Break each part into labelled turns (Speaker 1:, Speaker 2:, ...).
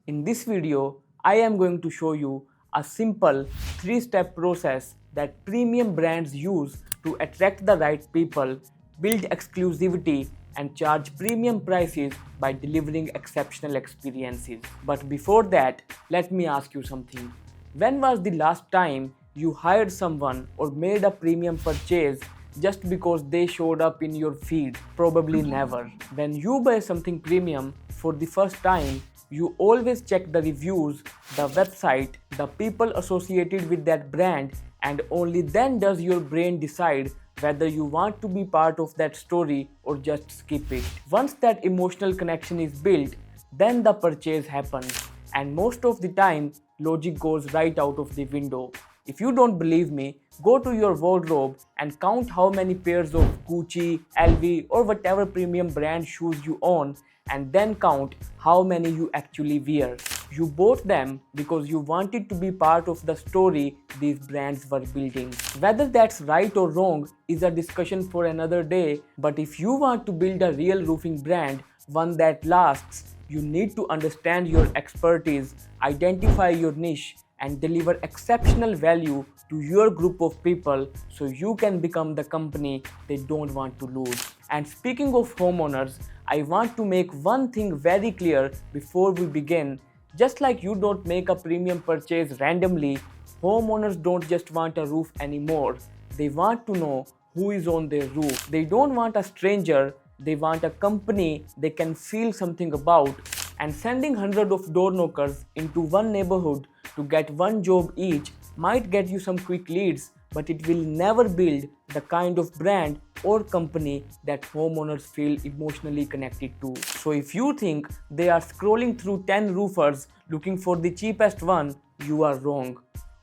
Speaker 1: In this video, I am going to show you a simple 3-step process that premium brands use to attract the right people, build exclusivity, and charge premium prices by delivering exceptional experiences. But before that, let me ask you something. When was the last time you hired someone or made a premium purchase just because they showed up in your feed? Probably never. When you buy something premium for the first time, you always check the reviews, the website, the people associated with that brand, and only then does your brain decide whether you want to be part of that story or just skip it. Once that emotional connection is built, then the purchase happens, and most of the time, logic goes right out of the window. If you don't believe me, go to your wardrobe and count how many pairs of Gucci, LV, or whatever premium brand shoes you own, and then count how many you actually wear. You bought them because you wanted to be part of the story these brands were building. Whether that's right or wrong is a discussion for another day, but if you want to build a real roofing brand, one that lasts, you need to understand your expertise, identify your niche, and deliver exceptional value to your group of people so you can become the company they don't want to lose. And speaking of homeowners, I want to make one thing very clear before we begin. Just like you don't make a premium purchase randomly, homeowners don't just want a roof anymore. They want to know who is on their roof. They don't want a stranger, they want a company they can feel something about. And sending hundreds of door knockers into one neighborhood to get one job each might get you some quick leads, but it will never build the kind of brand or company that homeowners feel emotionally connected to. So if you think they are scrolling through 10 roofers looking for the cheapest one, you are wrong.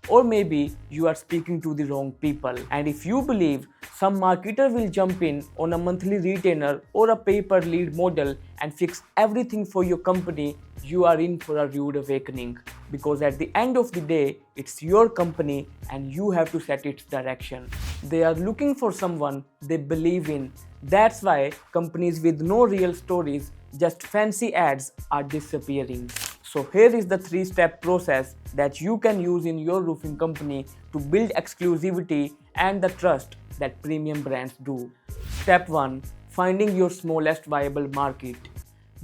Speaker 1: Or maybe you are speaking to the wrong people. And if you believe some marketer will jump in on a monthly retainer or a pay-per-lead model and fix everything for your company, you are in for a rude awakening. Because at the end of the day, it's your company and you have to set its direction. They are looking for someone they believe in. That's why companies with no real stories, just fancy ads, are disappearing. So here is the 3-step process that you can use in your roofing company to build exclusivity and the trust that premium brands do. Step 1. Finding your smallest viable market.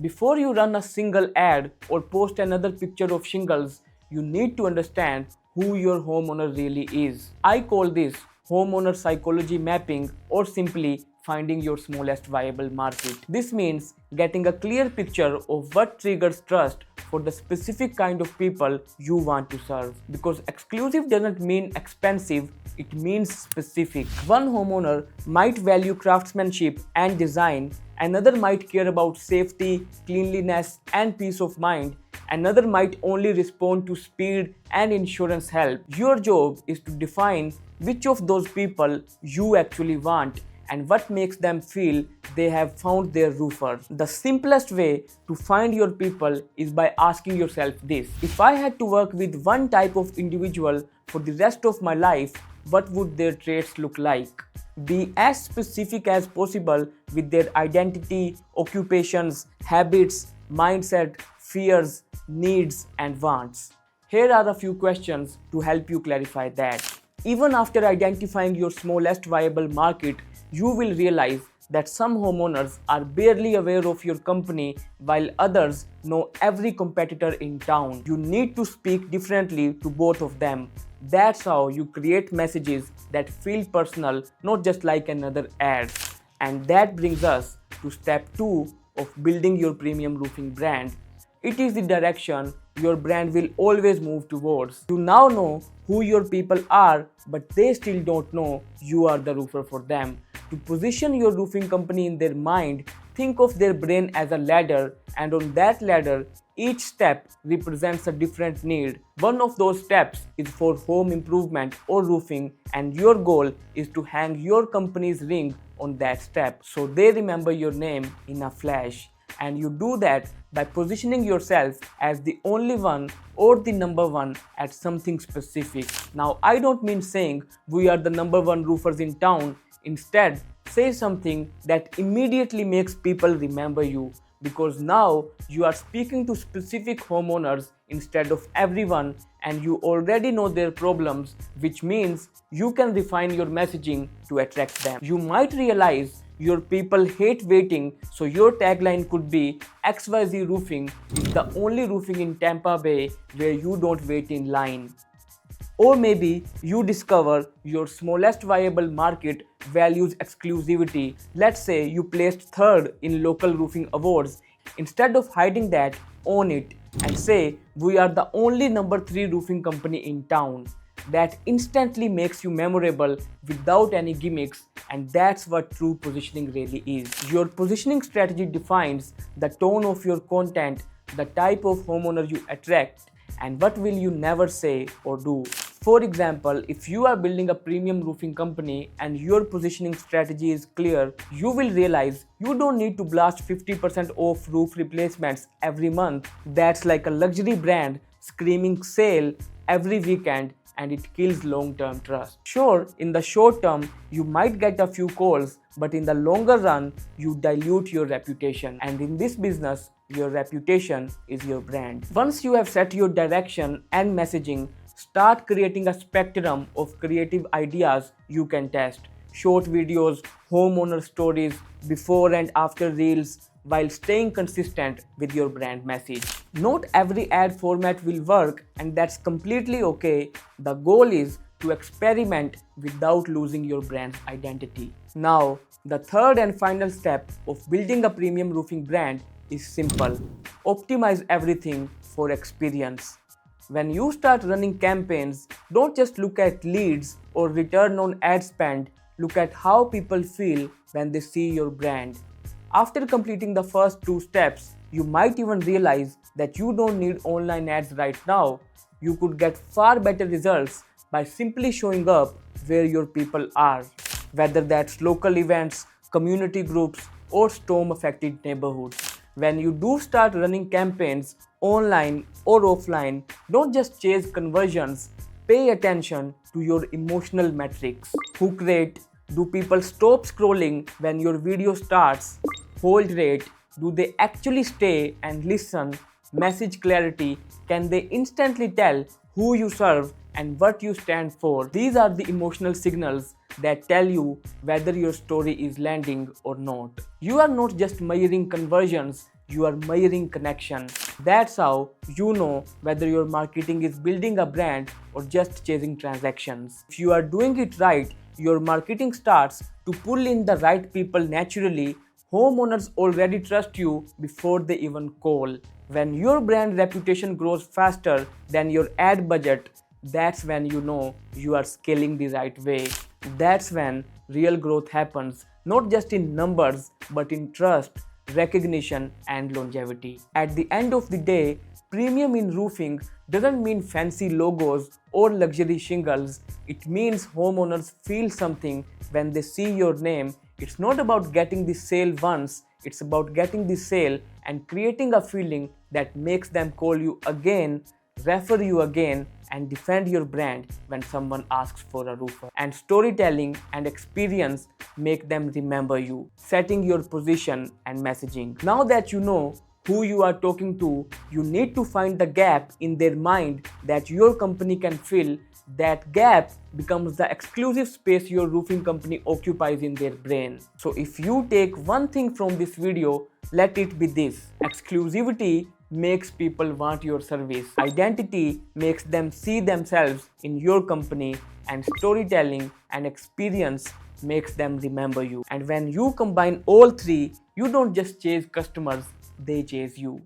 Speaker 1: Before you run a single ad or post another picture of shingles, you need to understand who your homeowner really is. I call this homeowner psychology mapping, or simply finding your smallest viable market. This means getting a clear picture of what triggers trust for the specific kind of people you want to serve. Because exclusive doesn't mean expensive, it means specific. One homeowner might value craftsmanship and design, another might care about safety, cleanliness, and peace of mind. Another might only respond to speed and insurance help. Your job is to define which of those people you actually want and what makes them feel they have found their roofer. The simplest way to find your people is by asking yourself this: if I had to work with one type of individual for the rest of my life, what would their traits look like? Be as specific as possible with their identity, occupations, habits, mindset, fears, needs, and wants. Here are a few questions to help you clarify that. Even after identifying your smallest viable market, you will realize that some homeowners are barely aware of your company while others know every competitor in town. You need to speak differently to both of them. That's how you create messages that feel personal, not just like another ad. And that brings us to step 2 of building your premium roofing brand. It is the direction your brand will always move towards. You now know who your people are, but they still don't know you are the roofer for them. To position your roofing company in their mind, think of their brain as a ladder, and on that ladder, each step represents a different need. One of those steps is for home improvement or roofing, and your goal is to hang your company's ring on that step so they remember your name in a flash. And you do that by positioning yourself as the only one or the number one at something specific. Now, I don't mean saying we are the number one roofers in town. Instead, say something that immediately makes people remember you. because now you are speaking to specific homeowners instead of everyone, and you already know their problems, which means you can refine your messaging to attract them. You might realize your people hate waiting, so your tagline could be XYZ Roofing is the only roofing in Tampa Bay where you don't wait in line. Or maybe you discover your smallest viable market values exclusivity. Let's say you placed third in local roofing awards. Instead of hiding that, own it and say, we are the only number 3 roofing company in town. That instantly makes you memorable without any gimmicks, and that's what true positioning really is. Your positioning strategy defines the tone of your content, the type of homeowner you attract, and what will you never say or do. For example, if you are building a premium roofing company and your positioning strategy is clear, you will realize you don't need to blast 50% off roof replacements every month. That's like a luxury brand screaming sale every weekend, and it kills long-term trust. Sure, in the short term, you might get a few calls, but in the longer run, you dilute your reputation. And in this business, your reputation is your brand. Once you have set your direction and messaging, start creating a spectrum of creative ideas you can test. Short videos, homeowner stories, before and after reels, while staying consistent with your brand message. Not every ad format will work, and that's completely okay. The goal is to experiment without losing your brand's identity. Now, the third and final step of building a premium roofing brand is simple. Optimize everything for experience. When you start running campaigns, don't just look at leads or return on ad spend, look at how people feel when they see your brand. After completing the first 2 steps, you might even realize that you don't need online ads right now. You could get far better results by simply showing up where your people are, whether that's local events, community groups, or storm-affected neighborhoods. When you do start running campaigns, online or offline, don't just chase conversions, pay attention to your emotional metrics. Hook rate, do people stop scrolling when your video starts? Hold rate, do they actually stay and listen? Message clarity, can they instantly tell who you serve and what you stand for? These are the emotional signals that tell you whether your story is landing or not. You are not just measuring conversions, you are measuring connection. That's how you know whether your marketing is building a brand or just chasing transactions. If you are doing it right, your marketing starts to pull in the right people naturally. Homeowners already trust you before they even call. When your brand reputation grows faster than your ad budget, that's when you know you are scaling the right way. That's when real growth happens, not just in numbers, but in trust, recognition, and longevity. At the end of the day, premium in roofing doesn't mean fancy logos or luxury shingles. It means homeowners feel something when they see your name. It's not about getting the sale once, it's about getting the sale and creating a feeling that makes them call you again, refer you again, and defend your brand when someone asks for a roofer. And storytelling and experience make them remember you, setting your position and messaging. Now that you know who you are talking to, you need to find the gap in their mind that your company can fill. That gap becomes the exclusive space your roofing company occupies in their brain. So if you take one thing from this video, let it be this: exclusivity makes people want your service. Identity makes them see themselves in your company, and storytelling and experience makes them remember you. And when you combine all three, you don't just chase customers, they chase you.